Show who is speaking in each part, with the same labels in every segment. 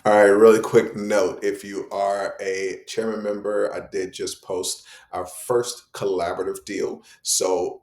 Speaker 1: All right, really quick note. If you are a chairman member, I did just post our first collaborative deal. So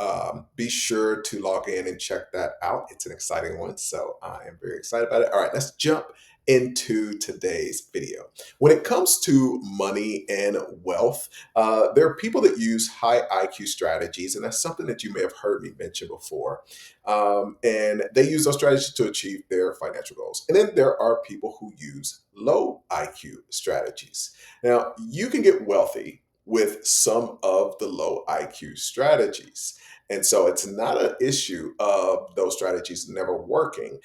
Speaker 1: be sure to log in and check that out. It's an exciting one. So I am very excited about it. All right, let's jump into today's video. When it comes to money and wealth, there are people that use high IQ strategies, and that's something that you may have heard me mention before. And they use those strategies to achieve their financial goals. And then there are people who use low IQ strategies. Now, you can get wealthy with some of the low IQ strategies. And so it's not an issue of those strategies never working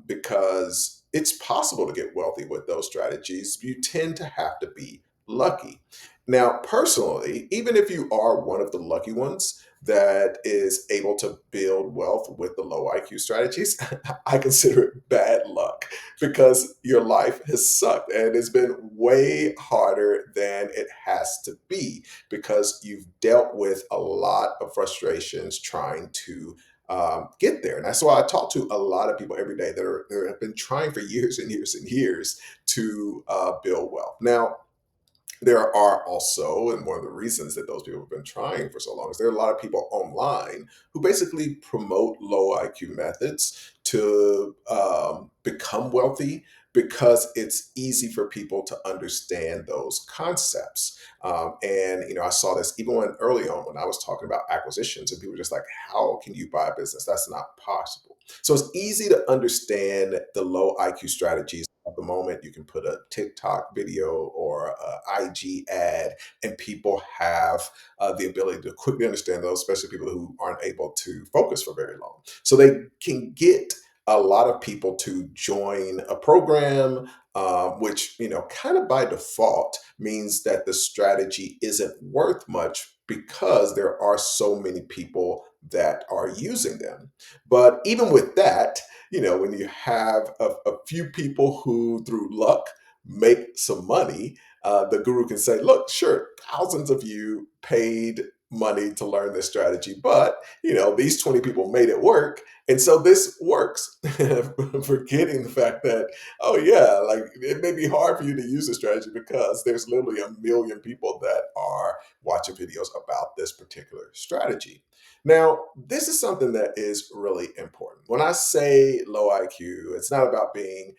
Speaker 1: because it's possible to get wealthy with those strategies. You tend to have to be lucky. Now, personally, even if you are one of the lucky ones, that is able to build wealth with the low IQ strategies, I consider it bad luck because your life has sucked and it's been way harder than it has to be because you've dealt with a lot of frustrations trying to get there. And that's why I talk to a lot of people every day that have been trying for years and years and years to build wealth. Now, there are also, and one of the reasons that those people have been trying for so long is there are a lot of people online who basically promote low IQ methods to become wealthy because it's easy for people to understand those concepts. And I saw this even when early on when I was talking about acquisitions, and people were just like, "How can you buy a business? That's not possible." So it's easy to understand the low IQ strategies at the moment. You can put a TikTok video or a IG ad, and people have the ability to quickly understand those, especially people who aren't able to focus for very long. So they can get a lot of people to join a program, which kind of by default means that the strategy isn't worth much because there are so many people that are using them. But even with that, when you have a few people who, through luck, make some money, the guru can say, look, sure, thousands of you paid money to learn this strategy, but these 20 people made it work. And so this works. Forgetting the fact that, oh yeah, like it may be hard for you to use this strategy because there's literally a million people that are watching videos about this particular strategy. Now, this is something that is really important. When I say low IQ, it's not about being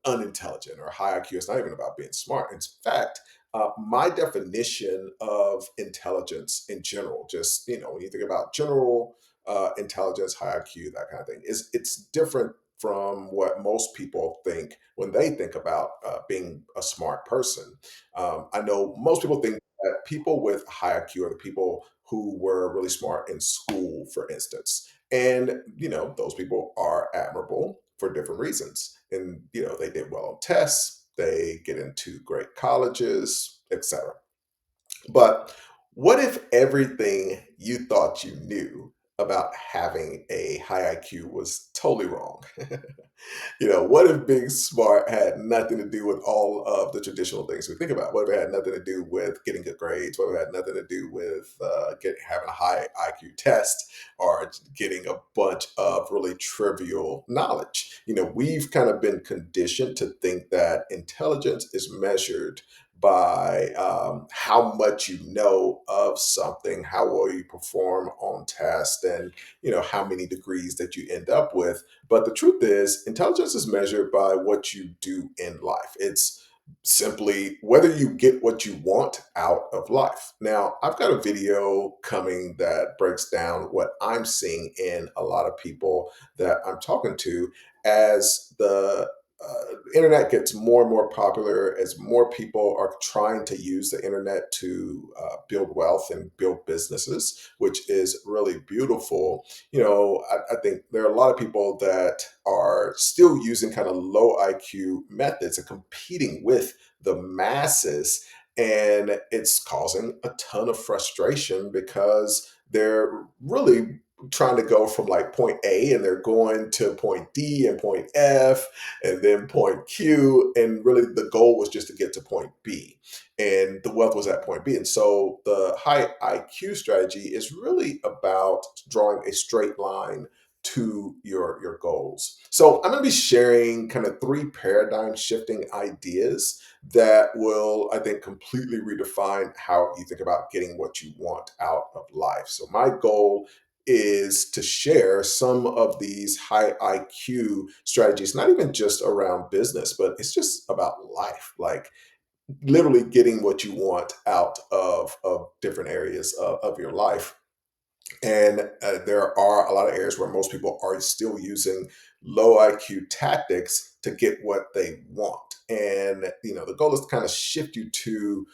Speaker 1: unintelligent or high IQ. It's not even about being smart. In fact, my definition of intelligence in general, just when you think about general intelligence, high IQ, that kind of thing, is it's different from what most people think when they think about being a smart person. I know most people think that people with high IQ are the people who were really smart in school, for instance. And, those people are admirable for different reasons. And, they did well on tests, they get into great colleges, etc. But what if everything you thought you knew about having a high IQ was totally wrong? What if being smart had nothing to do with all of the traditional things we think about? What if it had nothing to do with getting good grades? What if it had nothing to do with having a high IQ test or getting a bunch of really trivial knowledge? We've kind of been conditioned to think that intelligence is measured by how much you know of something, how well you perform on tests, and how many degrees that you end up with. But the truth is, intelligence is measured by what you do in life. It's simply whether you get what you want out of life. Now, I've got a video coming that breaks down what I'm seeing in a lot of people that I'm talking to as the internet gets more and more popular, as more people are trying to use the internet to build wealth and build businesses, which is really beautiful. I think there are a lot of people that are still using kind of low IQ methods and competing with the masses. And it's causing a ton of frustration because they're really trying to go from like point A and they're going to point D and point F and then point Q. And really the goal was just to get to point B. And the wealth was at point B. And so the high IQ strategy is really about drawing a straight line to your goals. So I'm going to be sharing kind of three paradigm shifting ideas that will, I think, completely redefine how you think about getting what you want out of life. So my goal is to share some of these high IQ strategies, not even just around business, but it's just about life. Like literally getting what you want out of different areas of your life. And there are a lot of areas where most people are still using low IQ tactics to get what they want. And the goal is to kind of shift you to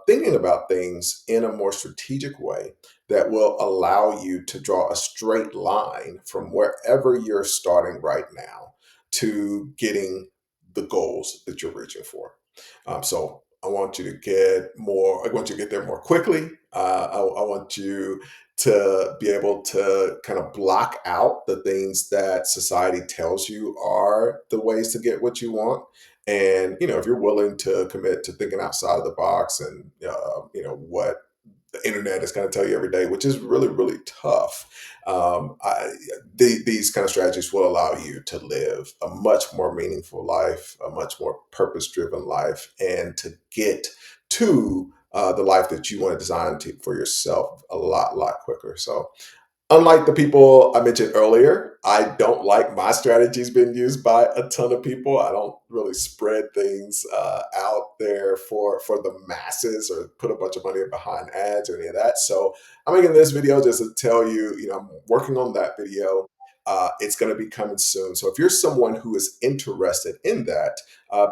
Speaker 1: thinking about things in a more strategic way that will allow you to draw a straight line from wherever you're starting right now to getting the goals that you're reaching for. So I want you to get more. I want you to get there more quickly. I want you to be able to kind of block out the things that society tells you are the ways to get what you want. And if you're willing to commit to thinking outside of the box and what the internet is going to tell you every day, which is really, really tough. These kind of strategies will allow you to live a much more meaningful life, a much more purpose driven life, and to get to the life that you want to design for yourself a lot quicker. So unlike the people I mentioned earlier, I don't like my strategies being used by a ton of people. I don't really spread things out there for the masses or put a bunch of money behind ads or any of that. So I'm making this video just to tell you, I'm working on that video. It's going to be coming soon. So if you're someone who is interested in that,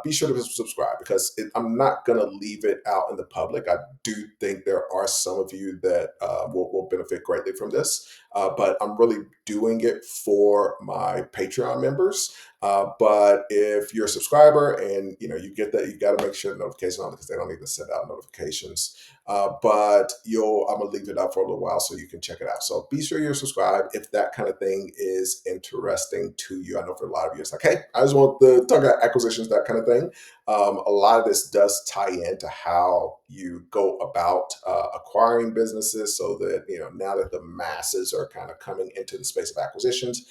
Speaker 1: be sure to subscribe because I'm not going to leave it out in the public. I do think there are some of you that will benefit greatly from this, but I'm really doing it for my Patreon members. But if you're a subscriber and you get that, you got to make sure the notification on because they don't even send out notifications. But I'm gonna leave it up for a little while so you can check it out. So be sure you're subscribed if that kind of thing is interesting to you. I know for a lot of you, it's like, hey, I just want the talk about acquisitions, that kind of thing. A lot of this does tie into how you go about acquiring businesses, so that now that the masses are kind of coming into the space of acquisitions,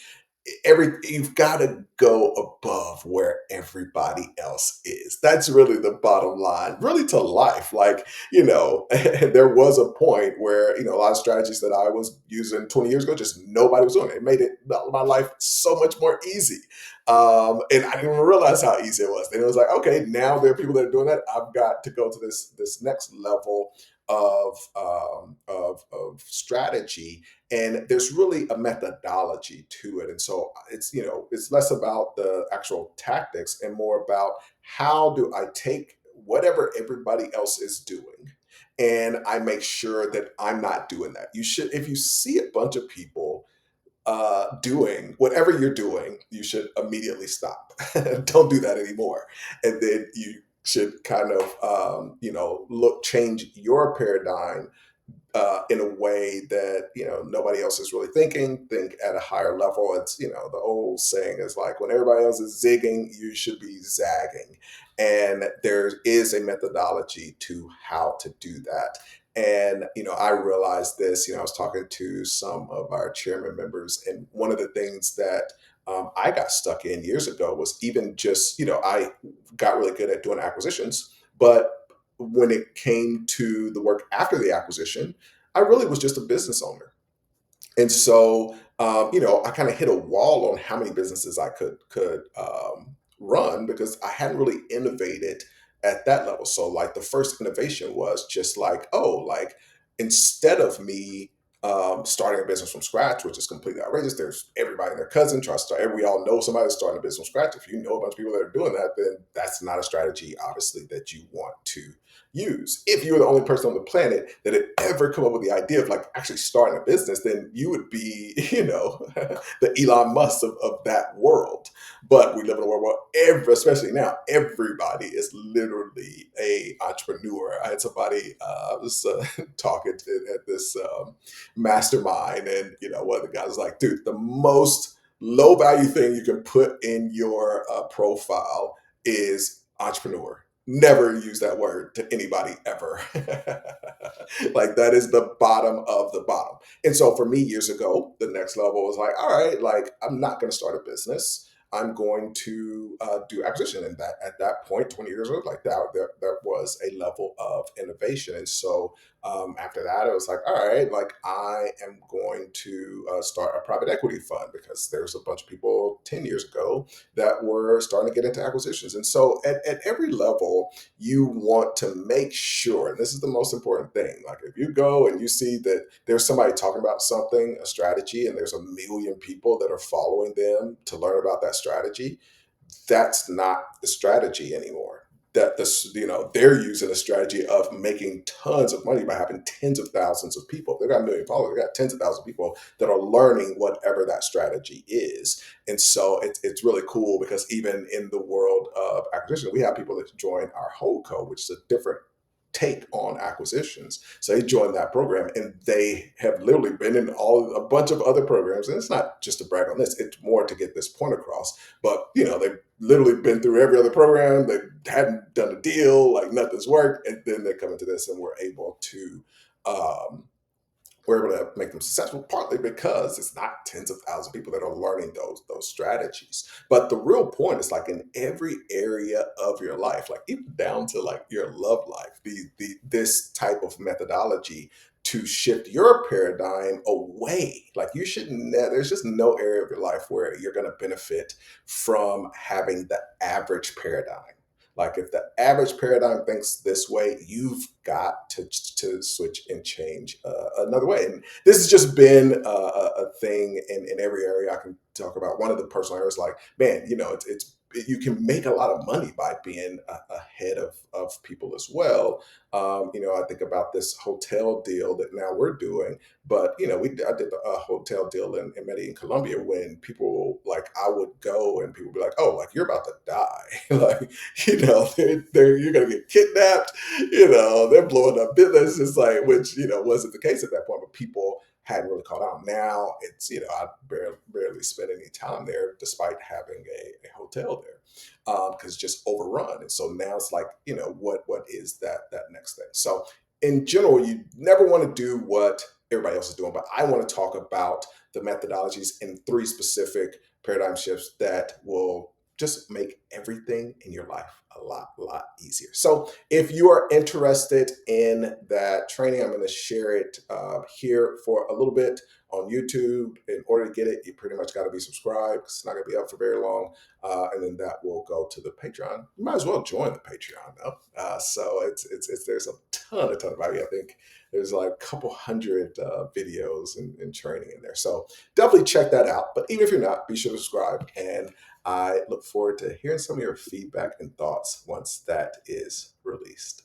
Speaker 1: you've got to go above where everybody else is. That's really the bottom line, really to life. Like, there was a point where, a lot of strategies that I was using 20 years ago, just nobody was doing it. It made my life so much more easy. And I didn't even realize how easy it was. Then it was like, okay, now there are people that are doing that. I've got to go to this next level of strategy, and there's really a methodology to it. And so it's less about the actual tactics and more about how do I take whatever everybody else is doing and I make sure that I'm not doing that. You should, if you see a bunch of people doing whatever you're doing, you should immediately stop. Don't do that anymore. And then you should kind of change your paradigm in a way that nobody else is really thinking. Think at a higher level. It's the old saying is like, when everybody else is zigging, you should be zagging, and there is a methodology to how to do that. And I realized this. I was talking to some of our chairman members, and one of the things that I got stuck in years ago was even just I got really good at doing acquisitions, but when it came to the work after the acquisition, I really was just a business owner. And so, I kind of hit a wall on how many businesses I could run because I hadn't really innovated at that level. So, like the first innovation was just like, oh, like instead of me starting a business from scratch, which is completely outrageous. There's everybody and their cousin trying to start. We all know somebody that's starting a business from scratch. If you know a bunch of people that are doing that, then that's not a strategy, obviously, that you want to use. If you were the only person on the planet that had ever come up with the idea of like actually starting a business, then you would be, the Elon Musk of that world. But we live in a world where especially now, everybody is literally a entrepreneur. I had somebody I was talking at this mastermind, and one of the guys was like, dude, the most low value thing you can put in your profile is entrepreneur. Never use that word to anybody ever. Like that is the bottom of the bottom. And so for me years ago, the next level was like, all right, like I'm not going to start a business. I'm going to do acquisition. And that at that point, 20 years ago, like that, there was a level of innovation. And so after that, it was like, all right, like I am going to start a private equity fund because there's a bunch of people 10 years ago that were starting to get into acquisitions. And so at every level, you want to make sure, and this is the most important thing, like if you go and you see that there's somebody talking about something, a strategy, and there's a million people that are following them to learn about that strategy, that's not the strategy anymore. That this, they're using a strategy of making tons of money by having tens of thousands of people. They've got a million followers. They've got tens of thousands of people that are learning whatever that strategy is. And so it's really cool because even in the world of acquisition, we have people that join our Wholeo, which is a different take on acquisitions. So they joined that program and they have literally been in a bunch of other programs. And it's not just to brag on this, it's more to get this point across. But they've literally been through every other program. They hadn't done a deal, like nothing's worked. And then they come into this and um, we're able to make them successful partly because it's not tens of thousands of people that are learning those strategies. But the real point is like in every area of your life, like even down to like your love life, this type of methodology to shift your paradigm away. Like you should there's just no area of your life where you're going to benefit from having the average paradigm. Like if the average paradigm thinks this way, you've got to switch and change another way. And this has just been a thing in every area I can talk about. One of the personal areas, like man, it's you can make a lot of money by being ahead of people as well. I think about this hotel deal that now we're doing, but I did a hotel deal in Medellin, Colombia, when people like I would go and people would be like, oh, like you're about to die, like you're gonna get kidnapped, they're blowing up business. It's like, which, wasn't the case at that point, but people hadn't really caught on. Now it's, I barely spend any time there despite having a hotel there because it's just overrun. And so now it's like, what is that next thing? So in general, you never want to do what everybody else is doing, but I want to talk about the methodologies in three specific paradigm shifts that will just make everything in your life a lot easier. So if you are interested in that training, I'm going to share it here for a little bit on YouTube. In order to get it, you pretty much got to be subscribed. It's not going to be up for very long. And then that will go to the Patreon. You might as well join the Patreon though. So it's there's a ton of value. I think there's like a couple hundred videos and training in there. So definitely check that out. But even if you're not, be sure to subscribe. And I look forward to hearing some of your feedback and thoughts once that is released.